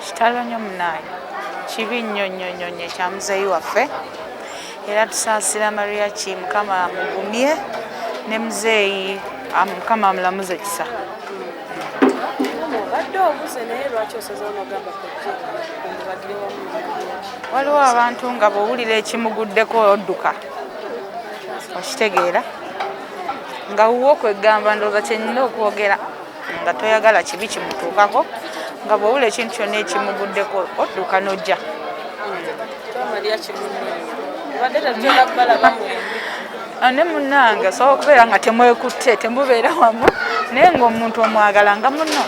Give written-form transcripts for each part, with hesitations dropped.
kitalo nnyo munaye kibi nnyo kya muzeeyi waffe era tusaasira Mariachi Mukama amugumye ne muzeeyi Mukama amulamuze kisa. Waliwo abantu nga bw'owulira ekimuguddeko odduka okitegeera nga wuwo okwegamba ndowooza kyennyina okwogera nga toyagala kibi kimutuukako nga bw'owulira ekintu kyonna ekimuguddeko odduka n'ojja. Ne munnange osobola okubeera nga temwekutte temubeera wamu naye ng'omuntu omwagala nga munno.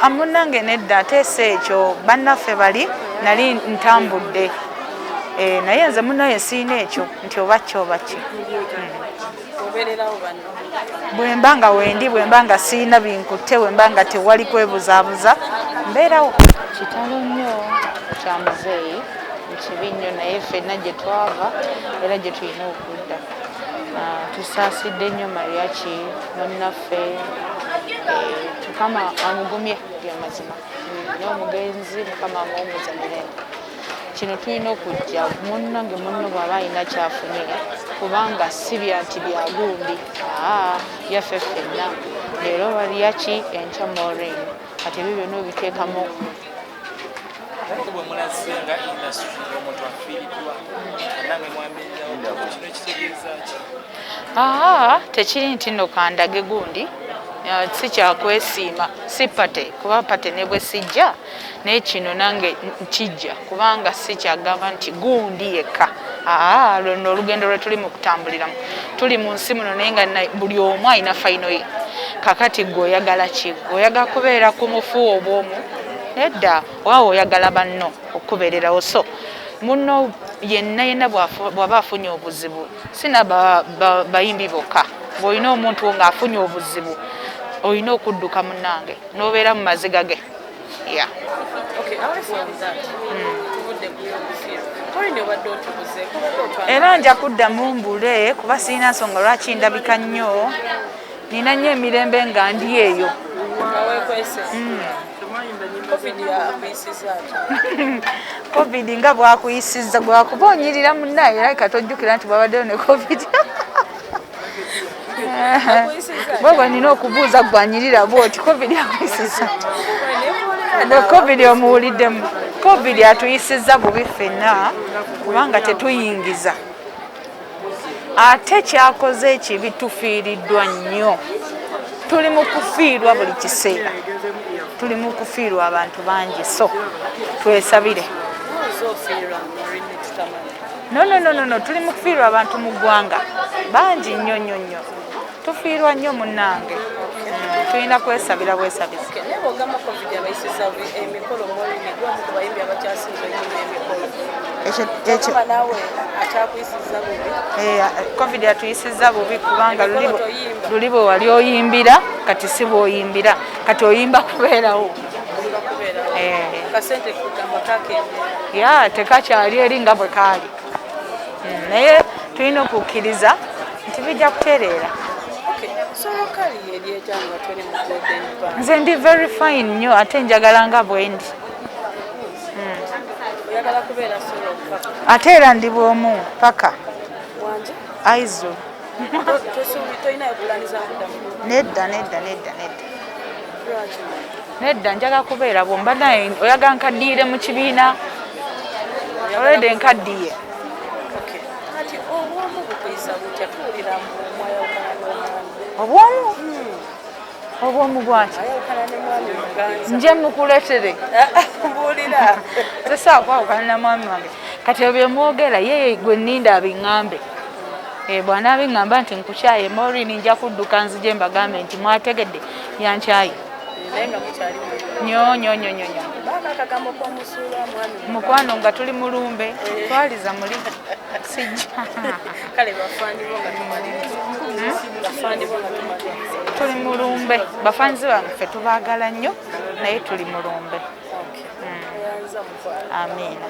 Munnange nedda ateesa ekyo bannaffe bali nali ntambudde naye nze munnaye siina ekyo nti oba ki oba ki. Bwe mba nga wendi bwe mba nga siina binkutte bwe mba nga tewali kwebuzaabuza mbeerawo. Kitalo nnyo kya muzeeyi kibi nnyo naye ffenna gye twava era gye tulina okudda. Tusaasidde nnyo Mariachi munnaffe Mukama amugumye by'amazima n'omugenzi Mukama amuwummuze mirembe. Kino tulina okujja munnange munno bw'aba alina kyafunye kubanga si nti byagundi yaffe ffenna leero Mariachi enkya Maureen kati ebyo byonna obiteekamu. Tekiri nti nno kandage gundi si kyakwesiima si pate kuba pate ne bwe sijja naye kino nange nkijja kubanga si kyagamba nti gundi yekka. Lwno olugendo lwe tuli mu kutambuliramu tuli mu nsi muno naye nga buli omu alina fayino ye. Kakati gwe oyagala ki? Oyagala kubeera ku mufu obwomu? Nedda waawe oyagala banno okubeererawo. So munno yenna bw'aba afunye obuzibu sina bayimbi bokka bw'olina omuntu ng'afunye obuzibu olina okudduka munnange n'obeera mu maziga ge. Era nja kuddamu mbule kuba sirina nsonga lwaki ndabika nnyo nina nnyo emirembe nga ndi eyo. Covid nga bwakuyisizza bwakuba onyirira munnaye era katojjukira nti bwabaddeyo ne Covid. Bwe nina okubuuza gwanyirira bwoti Covid akuyisizza. Covid omuwuliddemu. Covid atuyisizza bubi ffenna kubanga tetuyingiza. Ate kyakoze ekibi tufiiriddwa nnyo. Tuli mu kufiirwa buli kiseera. Tuli mu kufiirwa abantu bangi so twesabire. No, tuli mu kufiirwa abantu mu ggwanga bangi nnyo. Tufiirwa nnyo munnange. Tulina kwesabira bwesabizi. Covid atuyisizza bubi kubanga luli bwe wali oyimbira kati si bw'oyimbira kati oyimba kubeerawo. Tekakyali eri nga bwe kaali naye tulina okukkiriza nti bijja kutereera. Nze ndi very fine nnyo ate njagala nga bwendi ate era ndi bw'omu paka aizo. Nedda njagala kubeera bwomba naye oyagala nkaddiire mu kibiina olwedde nkaddiye. Obwomu bwaki nje mukuleetere nze saakwawukana na mwami wange kati ebyo byemwogera ye gwe nninda abiŋŋambe. Bw'anaabiŋŋamba nti nkukyaye Maureen nja kudduka nzije mbagambe nti mwategedde yankyaye nnyo. Mukwano nga tuli mulumbe twaliza muli sijja tuli mulumbe bafanzi baffe tubaagala nnyo naye tuli mulumbe. Amiina.